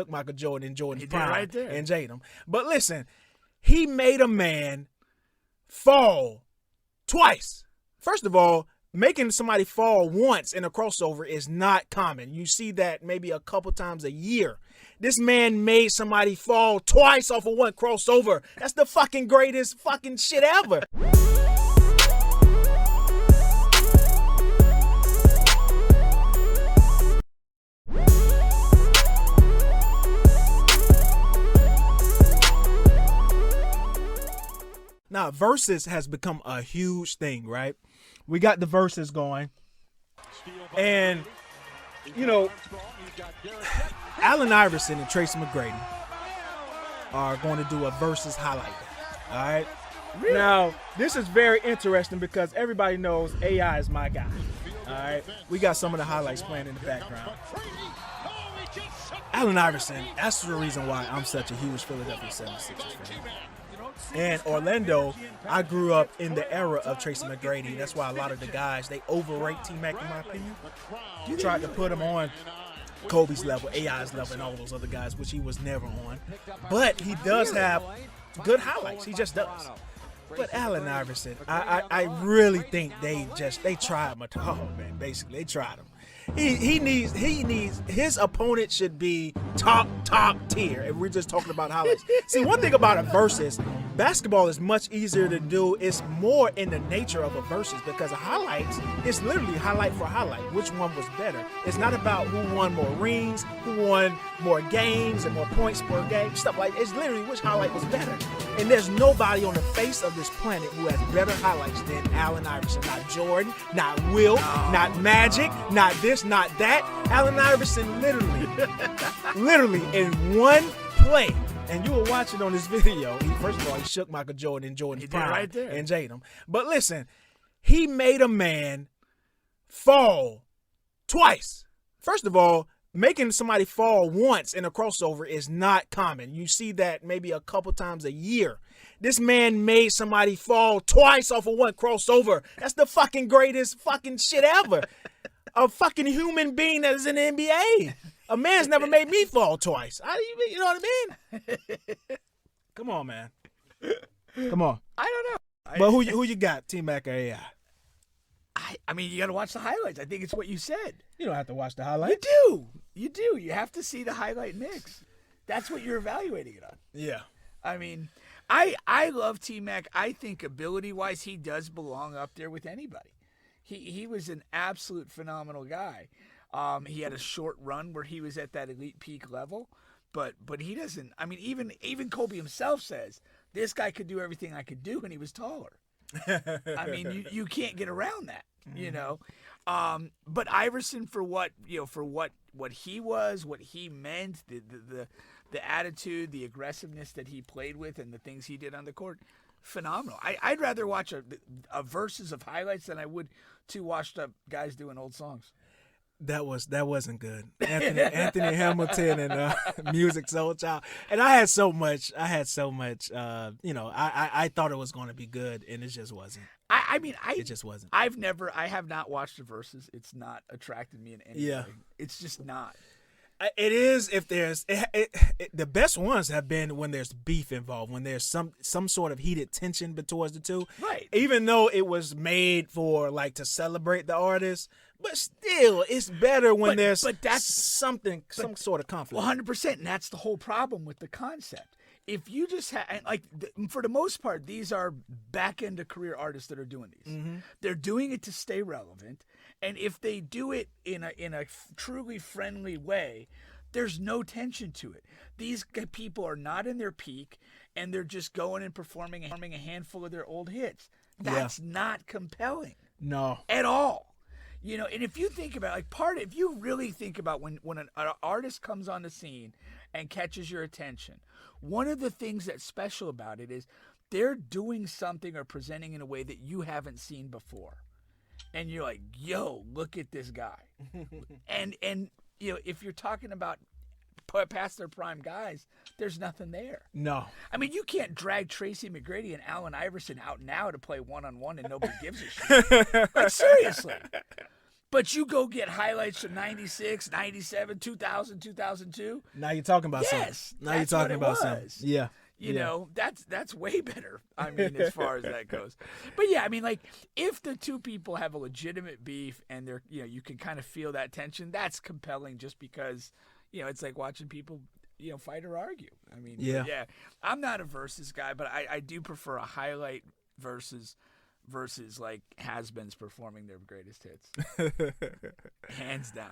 Michael Jordan in Jordan's He did prime right there. and Jadam. But listen, he made a man fall twice. First of all, making somebody fall once in a crossover is not common. You see that maybe a couple times a year. This man made somebody fall twice off of one crossover. That's the fucking greatest fucking shit ever. Now, Verzuz has become a huge thing, right? We got the Verzuz going. And, you know, Allen Iverson and Tracy McGrady are going to do a Verzuz highlight. All right? Really? Now, this is very interesting because everybody knows AI is my guy. All right? We got some of the highlights playing in the background. Allen Iverson, that's the reason why I'm such a huge Philadelphia 76ers fan. And Orlando, I grew up in the era of Tracy McGrady. That's why a lot of the guys, they overrate tmac in my opinion. You tried to put him on Kobe's level, AI's level, and all those other guys, which he was never on. But he does have good highlights. He just does. But Allen Iverson, I really think they tried him. Oh man, basically they tried him. He needs his opponent should be top tier if we're just talking about highlights. See, one thing about a versus, basketball is much easier to do. It's more in the nature of a versus because a highlights is literally highlight for highlight. Which one was better? It's not about who won more rings, who won more games and more points per game, stuff like that. It's literally which highlight was better. And there's nobody on the face of this planet who has better highlights than Allen Iverson. Not Jordan, not Will, not Magic, not this, not that. Allen Iverson literally in one play, and you were watching on this video, first of all, he shook Michael Jordan in Jordan's prime right there. and Jadam. But listen, he made a man fall twice. First of all, making somebody fall once in a crossover is not common. You see that maybe a couple times a year. This man made somebody fall twice off of one crossover. That's the fucking greatest fucking shit ever. A fucking human being that is in the NBA. A man's never made me fall twice. You know what I mean? Come on, man. Come on. I don't know. But who you got, tmac or AI? I mean, you got to watch the highlights. I think it's what you said. You don't have to watch the highlights. You do. You have to see the highlight mix. That's what you're evaluating it on. Yeah. I mean, I love tmac. I think ability-wise, he does belong up there with anybody. He was an absolute phenomenal guy. He had a short run where he was at that elite peak level, but he doesn't. I mean, even Kobe himself says this guy could do everything I could do, and he was taller. I mean, you can't get around that, you know. But Iverson, for what he was, what he meant, the attitude, the aggressiveness that he played with, and the things he did on the court, phenomenal. I'd rather watch a versus of highlights than I would to watch the guys doing old songs. That wasn't good. Anthony Hamilton and Music Soul Child. And I had so much, you know, I thought it was going to be good, and it just wasn't. It just wasn't. I have not watched the Verzuz. It's not attracted me in any way. It's just not. It is if there's the best ones have been when there's beef involved, when there's some sort of heated tension towards the two. Right. Even though it was made for like to celebrate the artist, but still, it's better when there's some sort of conflict. 100%, and that's the whole problem with the concept. If you just have, for the most part, these are back end of career artists that are doing these. Mm-hmm. They're doing it to stay relevant, and if they do it in a truly friendly way, there's no tension to it. These people are not in their peak, and they're just going and performing a handful of their old hits. That's not compelling. No, at all. You know, and if you think about if you really think about when an artist comes on the scene and catches your attention, one of the things that's special about it is they're doing something or presenting in a way that you haven't seen before. And you're like, yo, look at this guy. and you know, if you're talking about past their prime guys, there's nothing there. No. I mean, you can't drag Tracy McGrady and Allen Iverson out now to play one-on-one and nobody gives a shit. Like, seriously. But you go get highlights from 96, 97, 2000, 2002. Now you're talking about Yes, something. Now you're talking about something. Yeah. You know, that's way better. I mean, as far as that goes. But yeah, I mean, like, if the two people have a legitimate beef and they're, you know, you can kind of feel that tension, that's compelling just because, you know, it's like watching people, you know, fight or argue. I mean, yeah. I'm not a versus guy, but I do prefer a highlight versus like has-beens performing their greatest hits. Hands down.